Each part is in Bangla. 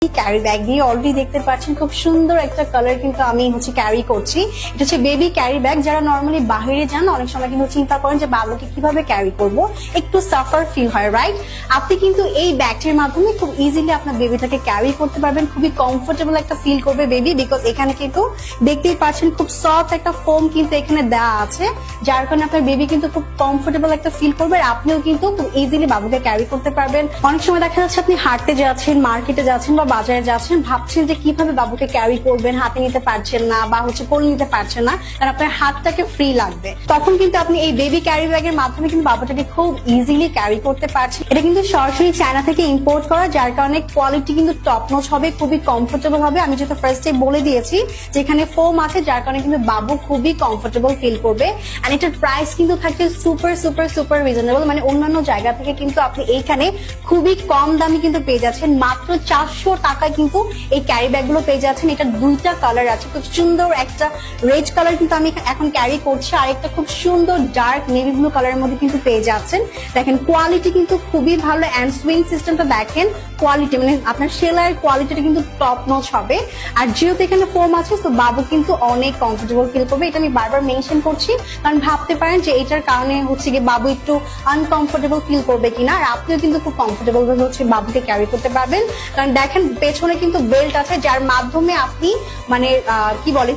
ক্যারি ব্যাগ দিয়ে অলরেডি দেখতে পাচ্ছেন খুব সুন্দর একটা কালার কিন্তু আমি ক্যারি করছি। এটা হচ্ছে বেবি ক্যারি ব্যাগ। যারা নর্মালি বাইরে যান অনেক সময় কিন্তু চিন্তা করেন যে বাবুকে কিভাবে ক্যারি করব, একটু সাফার ফিল হয়, রাইট? আপনি কিন্তু এই ব্যাগটির মাধ্যমে খুব ইজিলি আপনার বেবিটাকে ক্যারি করতে পারবেন। খুবই কমফোর্টেবল একটা ফিল করবে বেবি, বিকজ এখানে কিন্তু দেখতেই পাচ্ছেন খুব সফট একটা ফোম কিন্তু এখানে দেওয়া আছে, যার কারণে আপনার বেবি কিন্তু খুব কমফোর্টেবল একটা ফিল করবে। আর আপনিও কিন্তু খুব ইজিলি বাবুকে ক্যারি করতে পারবেন। অনেক সময় দেখা যাচ্ছে আপনি হাঁটতে যাচ্ছেন, মার্কেটে যাচ্ছেন বা বাজারে যাচ্ছেন, ভাবছেন যে কিভাবে বাবুকে ক্যারি করবেন, হাতে নিতে পারছেন না বা কোলে নিতে পারছেন না, কারণ আপনার হাতটাকে ফ্রি লাগবে। তখন কিন্তু আপনি এই বেবি ক্যারি ব্যাগের মাধ্যমে কিন্তু বাবুটাকে খুব ইজিলি ক্যারি করতে পারছেন। এটা কিন্তু সরাসরি চায়না থেকে ইম্পোর্ট করা, যার কারণে কোয়ালিটি কিন্তু টপ নচ হবে, খুবই কমফোর্টেবল হবে। আমি যেহেতু ফার্স্টে বলে দিয়েছি যে এখানে ফোম আছে, যার কারণে কিন্তু বাবু খুবই কমফোর্টেবল ফিল করবে। আর এটার প্রাইস কিন্তু থাকছে সুপার সুপার সুপার রিজনেবল, মানে অন্যান্য জায়গা থেকে কিন্তু আপনি এইখানে খুবই কম দামে কিন্তু পেয়ে যাচ্ছেন। মাত্র 400 টাকায় কিন্তু এই ক্যারি ব্যাগ গুলো পেয়ে যাচ্ছেন। এটা দুইটা কালার আছে, খুব সুন্দর একটা রেড কালার কিন্তু আমি এখন ক্যারি করছি, আর একটা খুব সুন্দর ডার্ক নেভি ব্লু কালারের মধ্যে কিন্তু পেয়ে যাচ্ছেন। দেখেন কোয়ালিটি কিন্তু খুবই ভালো, অ্যান্ড সুইং সিস্টেমটা দেখেন, কোয়ালিটি মানে আপনার সেলাইয়ের কোয়ালিটিটা কিন্তু টপ নচ হবে। আর যেহেতু এখানে ফোম আছে, তো বাবু কিন্তু অনেক কমফোর্টেবল ফিল করবে। এটা আমি বারবার মেনশন করছি, কারণ ভাবতে পারেন যে এটার কারণে গিয়ে বাবু একটু আনকমফোর্টেবল ফিল করবে কিনা। আর আপনিও কিন্তু খুব কমফোর্টেবল ভাবে বাবুকে ক্যারি করতে পারবেন, কারণ দেখেন পেছনে কিন্তু বেল্ট আছে, যার মাধ্যমে আপনি মানে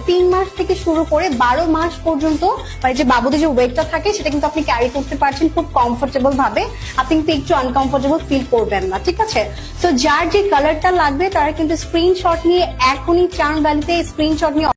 3 মাস থেকে শুরু করে 12 মাস পর্যন্ত মানে যে বাবুদের যে ওয়েটটা থাকে সেটা কিন্তু আপনি ক্যারি করতে পারছেন খুব কমফোর্টেবল ভাবে। আপনি কিন্তু একটু আনকমফোর্টেবল ফিল করবেন না, ঠিক আছে? তো যার যে কালারটা লাগবে তারা কিন্তু স্ক্রিনশট নিয়ে এখনই চান ভ্যালিতে স্ক্রিনশট নিয়ে